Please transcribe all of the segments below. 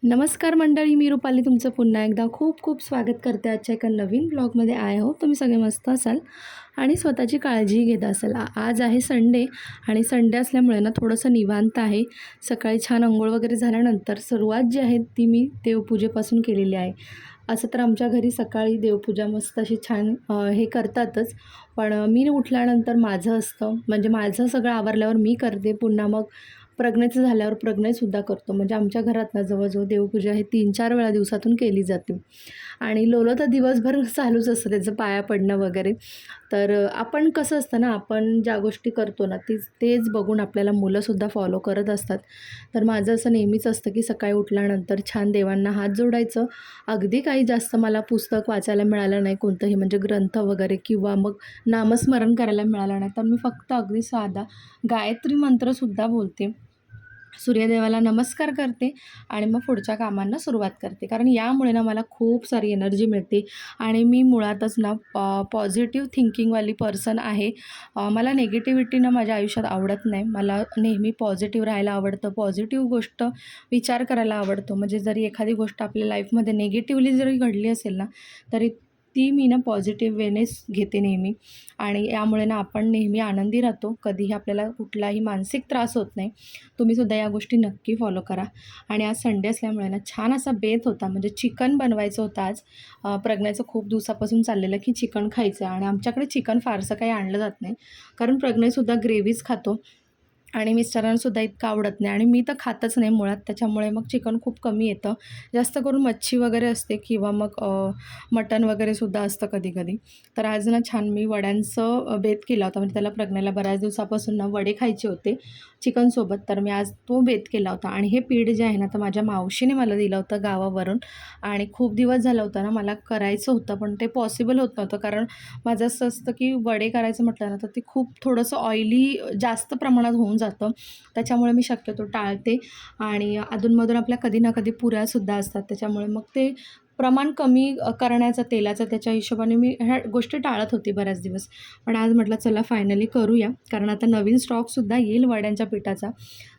नमस्कार मंडळी, मी रुपाली तुमचं पुन्हा एकदा खूप खूप स्वागत करते आजच्या एका नवीन ब्लॉगमध्ये. हो तुम्ही सगळे मस्त असाल आणि स्वतःची काळजी घेत असाल. आज आहे संडे आणि संडे असल्यामुळे ना थोडंसं निवांत आहे. सकाळी छान अंघोळ वगैरे झाल्यानंतर सुरुवात जी आहे ती मी देवपूजेपासून केलेली आहे. असं तर आमच्या घरी सकाळी देवपूजा मस्त अशी छान हे करतातच, पण मी उठल्यानंतर माझं असतं, म्हणजे माझं सगळं आवरल्यावर मी करते. पुन्हा मग प्रज्ञेचं झाल्यावर प्रज्ञेसुद्धा करतो. म्हणजे आमच्या घरात ना जवळजवळ देवपूजा हे 3-4 वेळा दिवसातून केली जाते आणि लोलं तर दिवसभर चालूच असतं त्याचं पाया पडणं वगैरे. तर आपण कसं असतं ना, आपण ज्या गोष्टी करतो ना तेच बघून आपल्याला मुलंसुद्धा फॉलो करत असतात. तर माझं असं नेहमीच असतं की सकाळी उठल्यानंतर छान देवांना हात जोडायचं. अगदी काही जास्त मला पुस्तक वाचायला मिळालं नाही कोणतंही, म्हणजे ग्रंथ वगैरे किंवा मग नामस्मरण करायला मिळालं नाही, तर मी फक्त अगदी साधा गायत्री मंत्रसुद्धा बोलते. सूर्यदेवाला नमस्कार करते आणि मग पुढच्या कामांना सुरुवात करते. कारण यामुळे ना मला खूप सारी एनर्जी मिळते आणि मी मुळातच ना पॉझिटिव्ह थिंकिंगवाली पर्सन आहे. मला निगेटिव्हिटी ना माझ्या आयुष्यात आवडत नाही. मला नेहमी पॉझिटिव्ह राहायला आवडतं, पॉझिटिव्ह गोष्ट विचार करायला आवडतो. म्हणजे जरी एखादी गोष्ट आपल्या लाईफमध्ये निगेटिव्हली जरी घडली असेल ना, तरी ती मी ना पॉझिटिव्ह वेनेच घेते नेहमी आणि यामुळे ना आपण नेहमी आनंदी राहतो. कधीही आपल्याला कुठलाही मानसिक त्रास होत नाही. तुम्हीसुद्धा या गोष्टी नक्की फॉलो करा. आणि आज संडे असल्यामुळे ना छान असा बेत होता, म्हणजे चिकन बनवायचं होतं आज. प्रज्ञेचं खूप दिवसापासून चाललेलं की चिकन खायचं आहे आणि आमच्याकडे चिकन फारसं काही आणलं जात नाही, कारण प्रज्ञेसुद्धा ग्रेव्हीच खातो आणि मिस्टरांनासुद्धा इतकं आवडत नाही आणि मी तर खातच नाही मुळात. त्याच्यामुळे मग चिकन खूप कमी येतं. जास्त करून मच्छी वगैरे असते किंवा मग मटण वगैरेसुद्धा असतं कधी-कधी. तर आज ना छान मी वड्यांचं बेत केला होता. म्हणजे त्याला प्रज्ञेला बऱ्याच दिवसापासून ना वडे खायचे होते चिकनसोबत. तर मी आज तो बेत केला होता आणि हे पीठ जे आहे ना, तर माझ्या मावशीने मला दिलं होतं गावावरून आणि खूप दिवस झालं होतं ना मला करायचं होतं, पण ते पॉसिबल होत नव्हतं. कारण माझं असं असतं की वडे करायचं म्हटलं ना, तर ते खूप थोडंसं ऑइली जास्त प्रमाणात होऊन जातं. त्याच्यामुळे मी शक्यतो टाळते आणि अधूनमधून आपल्या कधी ना कधी पुऱ्यासुद्धा असतात. त्याच्यामुळे मग ते प्रमाण कमी करण्याचं तेलाचं, त्याच्या हिशोबाने मी ह्या गोष्टी टाळत होती बऱ्याच दिवस. पण आज म्हटलं चला फायनली करूया, कारण आता नवीन स्टॉकसुद्धा येईल वड्यांच्या पिठाचा.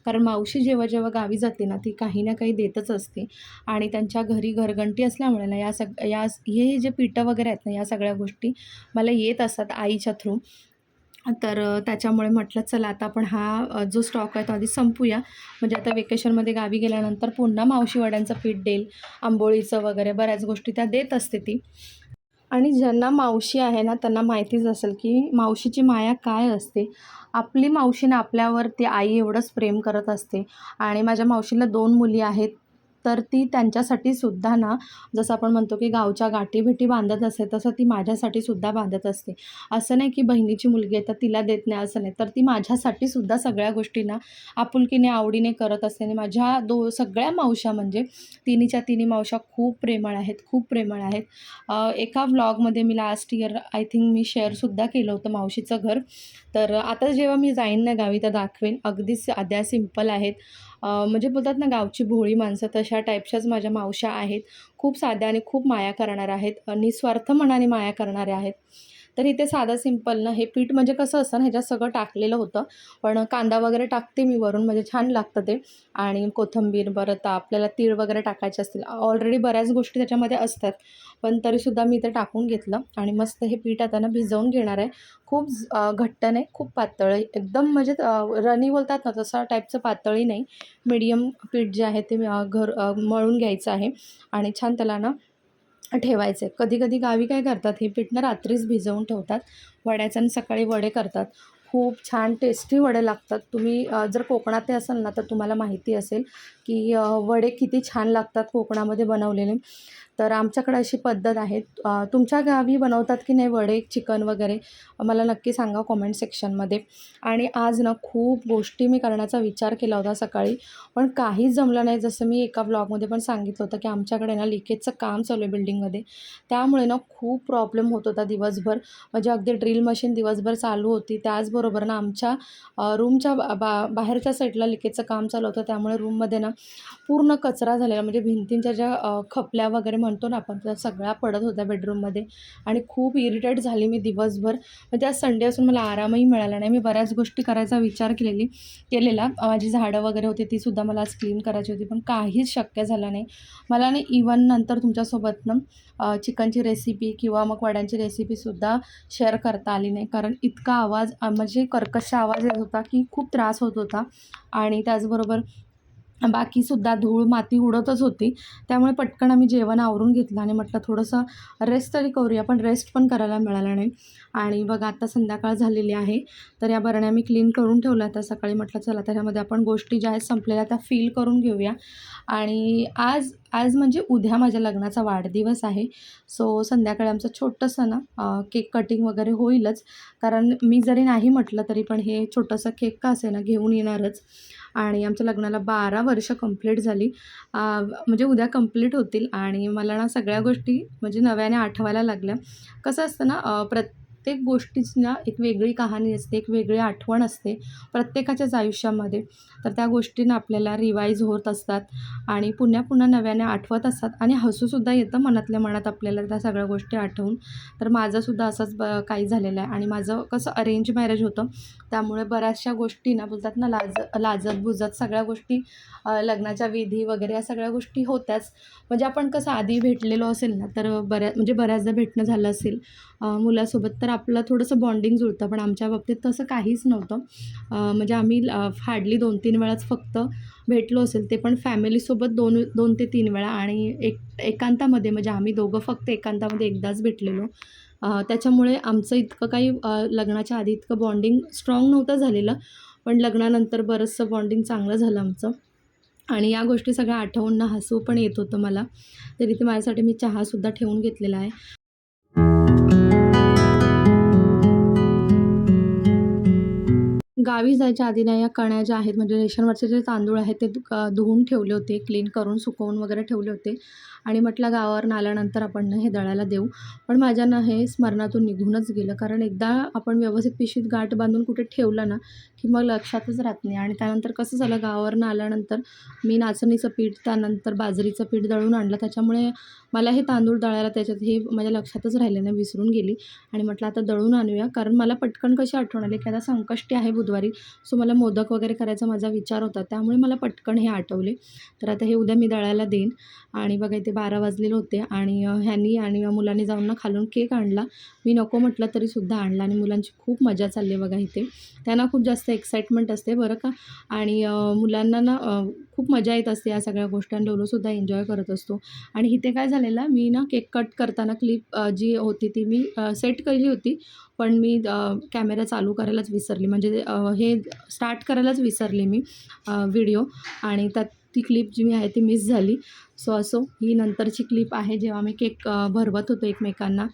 कारण मावशी जेव्हा जेव्हा गावी जाते ना, ती काही ना काही देतच असते आणि त्यांच्या घरी घरघंटी असल्यामुळे ना हे जे पिठं वगैरे आहेत ना, या सगळ्या गोष्टी मला येत असतात आईच्या थ्रू. तर त्याच्यामुळे म्हटलं चला आता आपण हा जो स्टॉक आहे तो आधी संपूया. म्हणजे आता वेकेशनमध्ये गावी गेल्यानंतर पुन्हा मावशी वड्यांचं पीठ देईल, आंबोळीचं वगैरे बऱ्याच गोष्टी त्या देत असते ती. आणि ज्यांना मावशी आहे ना, त्यांना माहितीच असेल की मावशीची माया काय असते. आपली मावशी ना आपल्यावरती आई एवढंच प्रेम करत असते आणि माझ्या मावशीला 2 मुली आहेत. तर ती त्यांच्यासाठी सुद्धा ना, जसं आपण म्हणतो की गावच्या गाठीभेटी बांधत असते, तसं ती माझ्यासाठी सुद्धा बांधत असते. असं नाही की बहिणीची मुलगी आहे तर तिला देत नाही असं नाही, तर ती माझ्यासाठी सुद्धा सगळ्या गोष्टी ना आपुलकीने, आवडीने करत असते. आणि माझ्या सगळ्या मावश्या म्हणजे तिन्हीच्या तिन्ही मावश्या खूप प्रेमळ आहेत, खूप प्रेमळ आहेत. एका व्लॉगमध्ये मी लास्ट इयर आय थिंक मी शेअरसुद्धा केलं होतं मावशीचं घर. तर आता जेव्हा मी जाईन ना गावी तर दाखवेन. अगदी साध्या सिंपल आहेत. म्हणजे बोलतात ना गावची भोळी माणसं, तशा टाईपच्याच माझ्या मावश्या आहेत. खूप साध्या आणि खूप माया करणाऱ्या आहेत, निस्वार्थ मनाने माया करणाऱ्या आहेत. तर इथे साधं सिंपल ना हे पीठ, म्हणजे कसं असतं ना ह्याच्यात सगळं टाकलेलं होतं, पण कांदा वगैरे टाकते मी वरून, म्हणजे छान लागतं ते. आणि कोथिंबीर, परत आपल्याला तीळ वगैरे टाकायचे असतील, ऑलरेडी बऱ्याच गोष्टी त्याच्यामध्ये असतात, पण तरीसुद्धा मी ते टाकून घेतलं आणि मस्त हे पीठ आता ना भिजवून घेणार आहे. खूप घट्ट नाही, खूप पातळ आहे एकदम, म्हणजे रनी बोलतात ना तसा टाईपचं पातळी नाही, मीडियम पीठ जे आहे ते मळून घ्यायचं आहे आणि छान त्याला ना ठेवायचं आहे. कधी-कधी गावी काय करतात, हे पीठ ना रात्रीच भिजवून ठेवतात वड्याचं आणि सकाळी वडे करतात. खूप छान टेस्टी वडे लागतात. तुम्ही जर कोकणात असाल ना, तर तुम्हाला माहिती असेल की वडे किती छान लागतात कोकणामध्ये बनवलेले. तर आमच्याकडे अशी पद्धत आहे. तुमच्या गावी बनवतात की नाही वडे, चिकन वगैरे? मला नक्की सांगा कॉमेंट सेक्शनमध्ये. आणि आज ना खूप गोष्टी मी करण्याचा विचार केला होता सकाळी, पण काहीच जमलं नाही. जसं मी एका ब्लॉगमध्ये पण सांगितलं होतं की आमच्याकडे ना लिकेजचं काम चालू आहे बिल्डिंगमध्ये. त्यामुळे ना खूप प्रॉब्लेम होत होता दिवसभर. म्हणजे अगदी ड्रिल मशीन दिवसभर चालू होती. त्याचबरोबर ना आमच्या रूमच्या बाहेरच्या साईडला लिकेजचं काम चालू होतं. त्यामुळे रूममध्ये ना पूर्ण कचरा झालेला, म्हणजे भिंतींच्या ज्या खपल्या वगैरे म्हणतो ना आपण, त्या सगळ्या पडत होत्या बेडरूममध्ये आणि खूप इरिटेट झाली मी दिवसभर. मग त्या संडे असून मला आरामही मिळाला नाही. मी बऱ्याच गोष्टी करायचा विचार केलेला. माझी झाडं वगैरे होती तीसुद्धा मला आज क्लीन करायची होती, पण काहीच शक्य झालं नाही मला. नाही इवन नंतर तुमच्यासोबत ना चिकनची रेसिपी किंवा मग वड्यांची रेसिपीसुद्धा शेअर करता आली नाही, कारण इतका आवाज म्हणजे कर्कश आवाज येत होता की खूप त्रास होत होता. आणि त्याचबरोबर बाकीसुद्धा धूळ माती उडतच होती. त्यामुळे पटकन आम्ही जेवण आवरून घेतलं आणि म्हटलं थोडंसं रेस्ट तरी करूया, पण रेस्ट पण करायला मिळाला नाही. आणि बघा आता संध्याकाळ झालेली आहे, तर या बरण्या मी क्लीन करून ठेवल्या. तर सकाळी म्हटलं चला त्याच्यामध्ये आपण गोष्टी ज्या आहेत संपलेल्या त्या फील करून घेऊया. आणि आज आज म्हणजे उद्या माझ्या लग्नाचा वाढदिवस आहे. सो संध्याकाळी आमचं छोटंसं ना केक कटिंग वगैरे होईलच, कारण मी जरी नाही म्हटलं तरी पण हे छोटंसं केक का असेना घेऊन येणारच. आणि आमच्या लग्नाला 12 वर्ष कंप्लीट झाली. म्हणजे उद्या कंप्लीट होतील आणि मला ना सगळ्या गोष्टी म्हणजे नव्याने आठवायला लागल्या. कसं असतं ना प्रत्येक गोष्टीची ना एक वेगळी कहाणी असते, एक वेगळी आठवण असते प्रत्येकाच्याच आयुष्यामध्ये. तर त्या गोष्टींना आपल्याला रिवाईज होत असतात आणि पुन्हा पुन्हा नव्याने आठवत असतात आणि हसूसुद्धा येतं मनातल्या मनात आपल्याला त्या सगळ्या गोष्टी आठवून. तर माझंसुद्धा असंच काही झालेलं आहे. आणि माझं कसं अरेंज मॅरेज होतं, त्यामुळे बऱ्याचशा गोष्टी ना बोलतात ना लाजत बुजत सगळ्या गोष्टी लग्नाच्या विधी वगैरे या सगळ्या गोष्टी होत्याच. म्हणजे आपण कसं आधी भेटलेलो असेल ना, तर बऱ्याचदा भेटणं झालं असेल मुलासोबत, तर आपलं थोडंसं बॉन्डिंग जुळतं. पण आमच्या बाबतीत तसं काहीच नव्हतं. म्हणजे आम्ही हार्डली 2-3 वेळाच फक्त भेटलो असेल, ते पण फॅमिलीसोबत 2 ते 3 वेळा आणि एकांतामध्ये म्हणजे आम्ही दोघं फक्त एकांतामध्ये एकदाच भेटलेलो. त्याच्यामुळे आमचं इतकं काही लग्नाच्या आधी इतकं बॉन्डिंग स्ट्राँग नव्हतं झालेलं, पण लग्नानंतर बरंचसं बॉन्डिंग चांगलं झालं आमचं. आणि या गोष्टी सगळ्या आठवून ना हसू पण येत होतं मला. तर इथे माझ्यासाठी मी चहासुद्धा ठेवून घेतलेला आहे. गावी जायच्या आधी ना या कण्या ज्या आहेत म्हणजे रेशनवरचे जे तांदूळ आहेत ते धुवून ठेवले होते, क्लीन करून सुकवून वगैरे ठेवले होते. आणि म्हटलं गावावरून आल्यानंतर आपण ना हे दळायला देऊ. पण माझ्या ना हे स्मरणातून निघूनच गेलं, कारण एकदा आपण व्यवस्थित पिशवीत गाठ बांधून कुठे ठेवलं ना की मग लक्षातच राहत नाही. आणि त्यानंतर कसं झालं, गावावरून आल्यानंतर मी नाचणीचं पीठ त्यानंतर बाजरीचं पीठ दळून आणलं. त्याच्यामुळे मला हे तांदूळ दळायला त्याच्यात हे माझ्या लक्षातच राहिलं नाही, विसरून गेली. आणि म्हटलं आता दळून आणूया, कारण मला पटकन कशी आठवण आली की आता संकष्टी आहे बुधवारी, सो मला मोदक वगैरे करायचा माझा विचार होता, त्यामुळे मला पटकन हे आठवले. तर आता हे उद्या मी दळायला देईन. आणि बघा इथे 12 वाजलेले होते आणि ह्यांनी आणि मुलांनी जाऊन ना खालून केक आणला. मी नको म्हटलं तरीसुद्धा आणला आणि मुलांची खूप मजा चालली आहे बघा इथे. त्यांना खूप जास्त एक्साइटमेंट असते बरं का. आणि मुलांना ना खूप मजा येत असते या सगळ्या गोष्टी आणि डोलूसुद्धा एन्जॉय करत असतो. आणि इथे काय झालेलं, मी ना केक कट करताना क्लिप जी होती ती मी सेट केली होती, पण मी कॅमेरा चालू करायलाच विसरली, म्हणजे हे स्टार्ट करायलाच विसरली मी व्हिडिओ. आणि त्यात ती क्लिप जी आहे ती मिस झाली. सो असो, ही नंतरची क्लिप आहे जेव्हा मी केक भरवत होतो एकमेकांना.